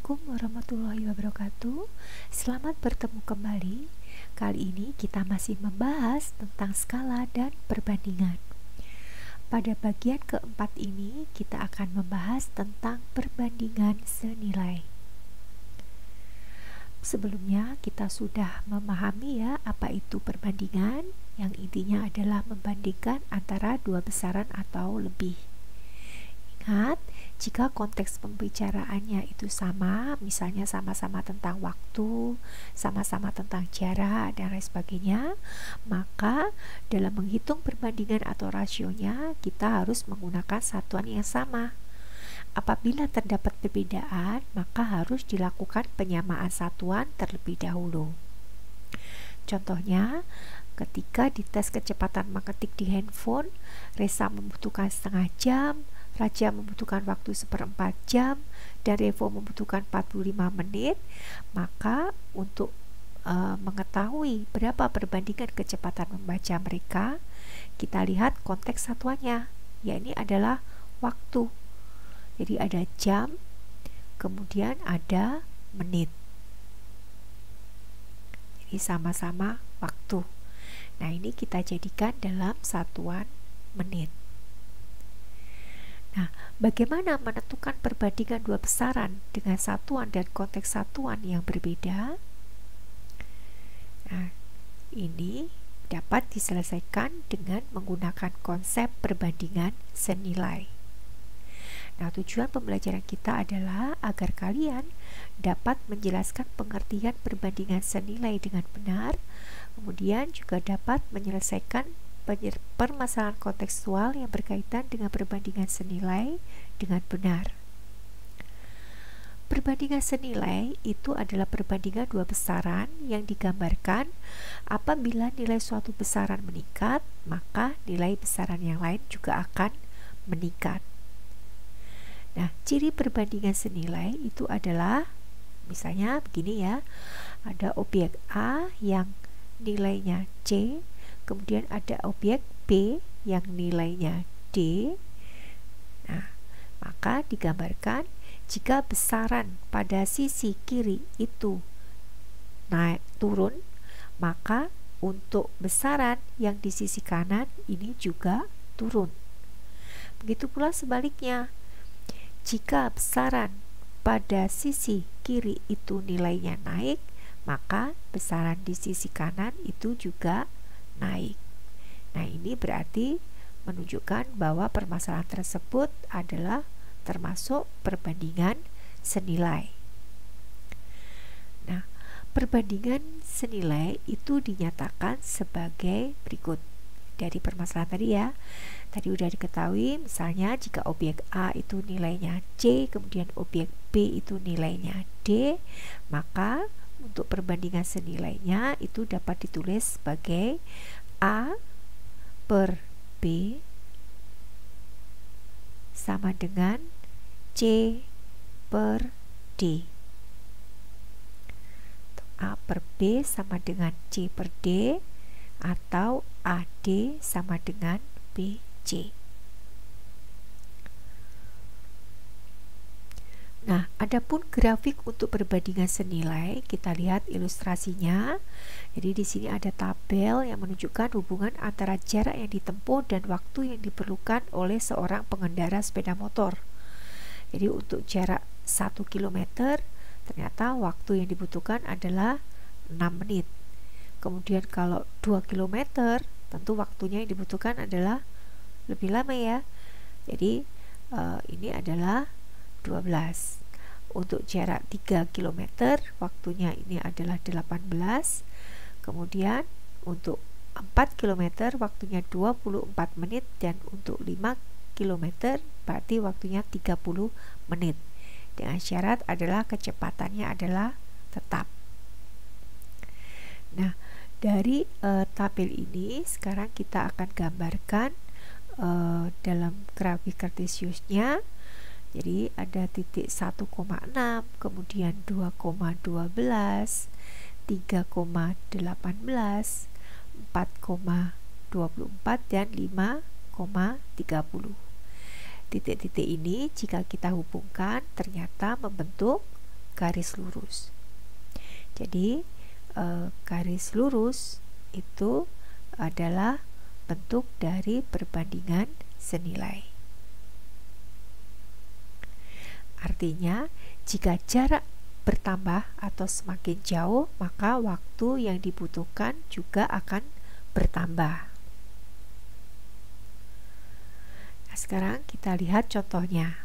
Assalamualaikum warahmatullahi wabarakatuh. Selamat bertemu kembali. Kali ini kita masih membahas tentang skala dan perbandingan. Pada bagian keempat ini kita akan membahas tentang perbandingan senilai. Sebelumnya kita sudah memahami ya apa itu perbandingan, yang intinya adalah membandingkan antara dua besaran atau lebih. Ingat, jika konteks pembicaraannya itu sama, misalnya sama-sama tentang waktu, sama-sama tentang jarak, dan lain sebagainya, maka dalam menghitung perbandingan atau rasionya, kita harus menggunakan satuan yang sama. Apabila terdapat perbedaan, maka harus dilakukan penyamaan satuan terlebih dahulu. Contohnya, ketika dites kecepatan mengetik di handphone, Resa membutuhkan setengah jam, Raja membutuhkan waktu 1/4 jam, dan Revo membutuhkan 45 menit, maka untuk mengetahui berapa perbandingan kecepatan membaca mereka, kita lihat konteks satuannya, yakni adalah waktu. Jadi ada jam, kemudian ada menit. Jadi sama-sama waktu. Nah, ini kita jadikan dalam satuan menit. Nah, bagaimana menentukan perbandingan dua besaran dengan satuan dan konteks satuan yang berbeda? Nah, ini dapat diselesaikan dengan menggunakan konsep perbandingan senilai. Nah, tujuan pembelajaran kita adalah agar kalian dapat menjelaskan pengertian perbandingan senilai dengan benar, kemudian juga dapat menyelesaikan permasalahan kontekstual yang berkaitan dengan perbandingan senilai dengan benar. Perbandingan senilai itu adalah perbandingan dua besaran yang digambarkan apabila nilai suatu besaran meningkat, maka nilai besaran yang lain juga akan meningkat. Nah, ciri perbandingan senilai itu adalah misalnya begini ya, ada objek A yang nilainya C, kemudian ada objek B yang nilainya D. Nah, maka digambarkan jika besaran pada sisi kiri itu naik turun, maka untuk besaran yang di sisi kanan ini juga turun. Begitu pula sebaliknya. Jika besaran pada sisi kiri itu nilainya naik, maka besaran di sisi kanan itu juga naik. Nah, ini berarti menunjukkan bahwa permasalahan tersebut adalah termasuk perbandingan senilai. Nah, perbandingan senilai itu dinyatakan sebagai berikut. Dari permasalahan tadi ya, tadi udah diketahui, misalnya jika objek A itu nilainya C, kemudian objek B itu nilainya D, maka untuk perbandingan senilainya itu dapat ditulis sebagai A per B sama dengan C per D. A per B sama dengan C per D, atau AD sama dengan BC. Nah, adapun grafik untuk perbandingan senilai, kita lihat ilustrasinya. Jadi di sini ada tabel yang menunjukkan hubungan antara jarak yang ditempuh dan waktu yang diperlukan oleh seorang pengendara sepeda motor. Jadi untuk jarak 1 km, ternyata waktu yang dibutuhkan adalah 6 menit. Kemudian kalau 2 km, tentu waktunya yang dibutuhkan adalah lebih lama ya. Jadi ini adalah 12. Untuk jarak 3 km, waktunya ini adalah 18. Kemudian untuk 4 km, waktunya 24 menit. Dan untuk 5 km, berarti waktunya 30 menit. Dengan syarat adalah kecepatannya adalah tetap. Nah, dari tabel ini sekarang kita akan gambarkan dalam grafik kartesiusnya. Jadi ada titik 1,6, kemudian 2,12, 3,18, 4,24, dan 5,30. Titik-titik ini jika kita hubungkan ternyata membentuk garis lurus. Jadi garis lurus itu adalah bentuk dari perbandingan senilai. Artinya, jika jarak bertambah atau semakin jauh, maka waktu yang dibutuhkan juga akan bertambah. Nah, sekarang kita lihat contohnya.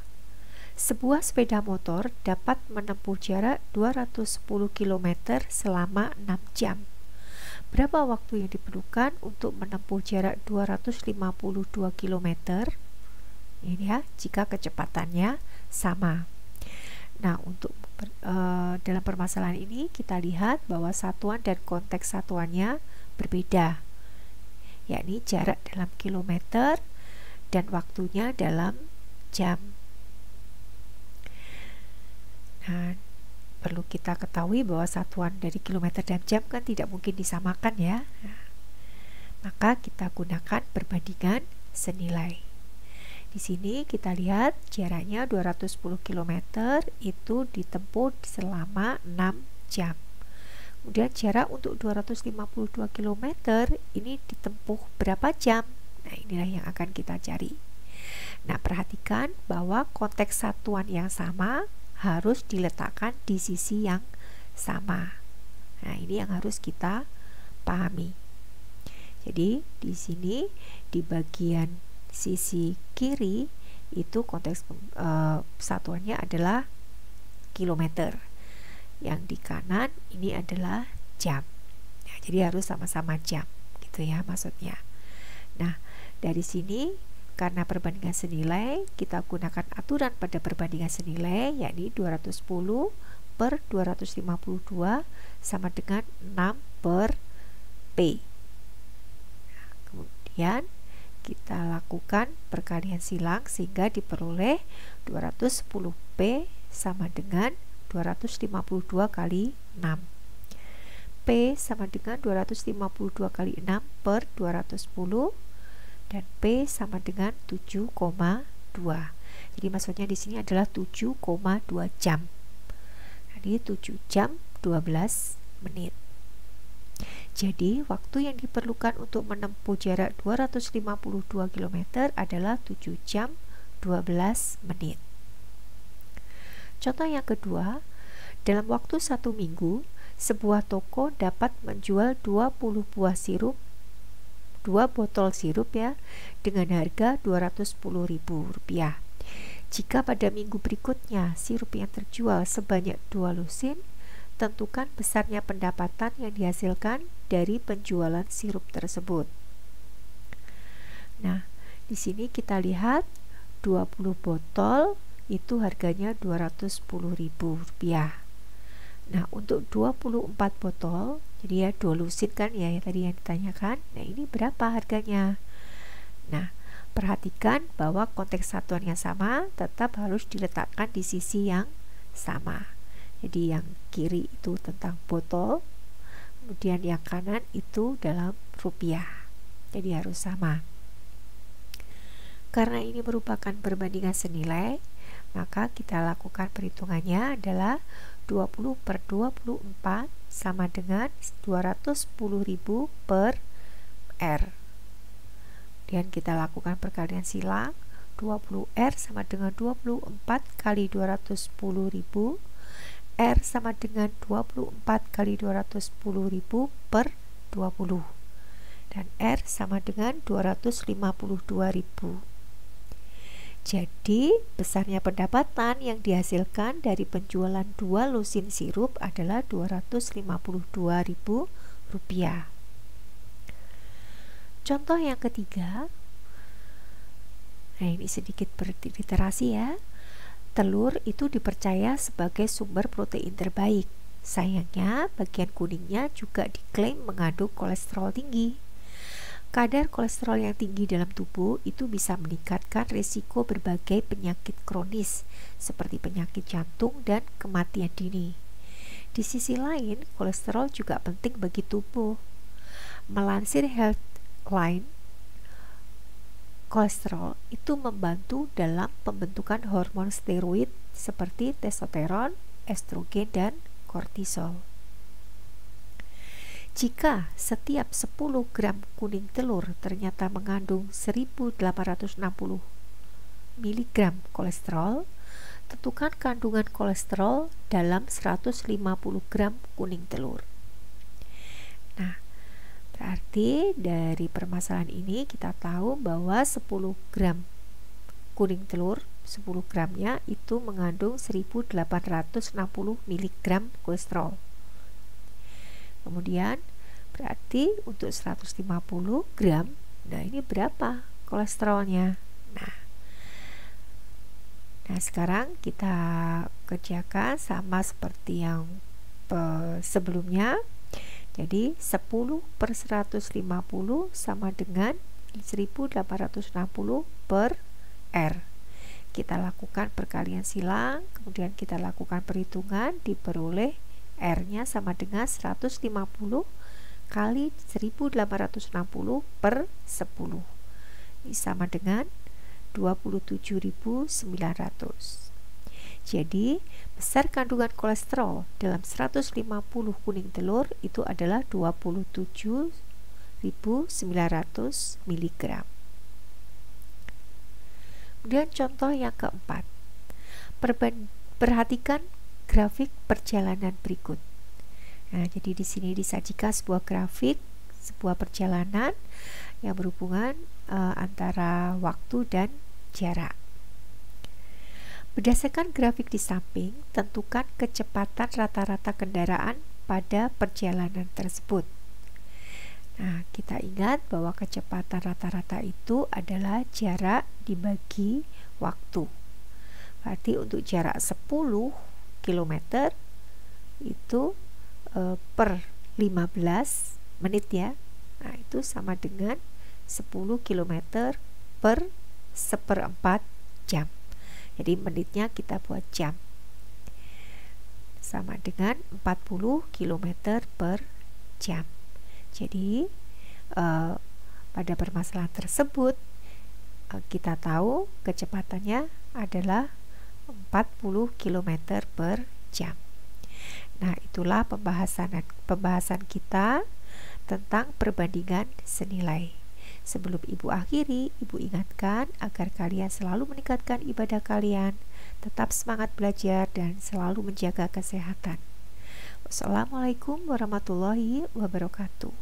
Sebuah sepeda motor dapat menempuh jarak 210 km selama 6 jam. Berapa waktu yang diperlukan untuk menempuh jarak 252 km? Ini ya, jika kecepatannya sama. Nah, untuk dalam permasalahan ini kita lihat bahwa satuan dan konteks satuannya berbeda, yakni jarak dalam kilometer dan waktunya dalam jam. Nah, perlu kita ketahui bahwa satuan dari kilometer dan jam kan tidak mungkin disamakan ya. Nah, maka kita gunakan perbandingan senilai. Di sini kita lihat jaraknya 210 km itu ditempuh selama 6 jam. Kemudian jarak untuk 252 km ini ditempuh berapa jam? Nah, inilah yang akan kita cari. Nah, perhatikan bahwa konteks satuan yang sama harus diletakkan di sisi yang sama. Nah, ini yang harus kita pahami. Jadi, di sini di bagian sisi kiri itu konteks satuannya adalah kilometer. Yang di kanan ini adalah jam. Nah, jadi harus sama-sama jam, gitu ya maksudnya. Nah, dari sini karena perbandingan senilai, kita gunakan aturan pada perbandingan senilai, yakni 210 per 252 sama dengan 6 per P. Nah, kemudian kita lakukan perkalian silang sehingga diperoleh 210P sama dengan 252 kali 6. P sama dengan 252 kali 6 per 210 dan P sama dengan 7,2. Jadi maksudnya di sini adalah 7,2 jam. Jadi 7 jam 12 menit. Jadi waktu yang diperlukan untuk menempuh jarak 252 km adalah 7 jam 12 menit. Contoh yang kedua, dalam waktu 1 minggu, sebuah toko dapat menjual 20 buah sirup, 2 botol sirup ya, dengan harga Rp210.000. Jika pada minggu berikutnya sirup yang terjual sebanyak 2 lusin, tentukan besarnya pendapatan yang dihasilkan dari penjualan sirup tersebut. Nah, di sini kita lihat 20 botol itu harganya Rp210.000. Nah, untuk 24 botol, jadi ya 2 lusin kan ya tadi yang ditanyakan. Nah, ini berapa harganya? Nah, perhatikan bahwa konteks satuan yang sama tetap harus diletakkan di sisi yang sama. Jadi yang kiri itu tentang botol, kemudian yang kanan itu dalam rupiah. Jadi harus sama. Karena ini merupakan perbandingan senilai, maka kita lakukan perhitungannya adalah 20 per 24 sama dengan 210.000 per R. Dan kita lakukan perkalian silang, 20R sama dengan 24 kali 210.000, R sama dengan 24 kali 210.000 per 20, dan R sama dengan 252.000. Jadi, besarnya pendapatan yang dihasilkan dari penjualan 2 lusin sirup adalah Rp252.000. Contoh yang ketiga, nah ini sedikit berliterasi ya. Telur itu dipercaya sebagai sumber protein terbaik. Sayangnya, bagian kuningnya juga diklaim mengandung kolesterol tinggi. Kadar kolesterol yang tinggi dalam tubuh itu bisa meningkatkan risiko berbagai penyakit kronis seperti penyakit jantung dan kematian dini. Di sisi lain, kolesterol juga penting bagi tubuh. Melansir Healthline, kolesterol itu membantu dalam pembentukan hormon steroid seperti testosteron, estrogen dan kortisol. Jika setiap 10 gram kuning telur ternyata mengandung 1860 mg kolesterol, tentukan kandungan kolesterol dalam 150 gram kuning telur. Nah, berarti dari permasalahan ini kita tahu bahwa 10 gram kuning telur, 10 gramnya itu mengandung 1860 mg kolesterol. Kemudian berarti untuk 150 gram, nah ini berapa kolesterolnya? Nah, sekarang kita kerjakan sama seperti yang sebelumnya. Jadi 10 per 150 sama dengan 1860 per R. Kita lakukan perkalian silang, kemudian kita lakukan perhitungan, diperoleh R-nya sama dengan 150 kali 1860 per 10. Ini sama dengan 27.900. Jadi, besar kandungan kolesterol dalam 150 kuning telur itu adalah 27.900 mg. Kemudian contoh yang keempat. Perhatikan grafik perjalanan berikut. Nah, jadi di sini disajikan sebuah grafik, sebuah perjalanan yang berhubungan antara waktu dan jarak. Berdasarkan grafik di samping, tentukan kecepatan rata-rata kendaraan pada perjalanan tersebut. Nah, kita ingat bahwa kecepatan rata-rata itu adalah jarak dibagi waktu. Berarti untuk jarak 10 km itu per 15 menit ya. Nah, itu sama dengan 10 km per 1/4 jam. Jadi menitnya kita buat jam. Sama dengan 40 km per jam. Jadi pada permasalahan tersebut kita tahu kecepatannya adalah 40 km per jam. Nah, itulah pembahasan kita tentang perbandingan senilai. Sebelum Ibu akhiri, Ibu ingatkan agar kalian selalu meningkatkan ibadah kalian, tetap semangat belajar, dan selalu menjaga kesehatan. Wassalamualaikum warahmatullahi wabarakatuh.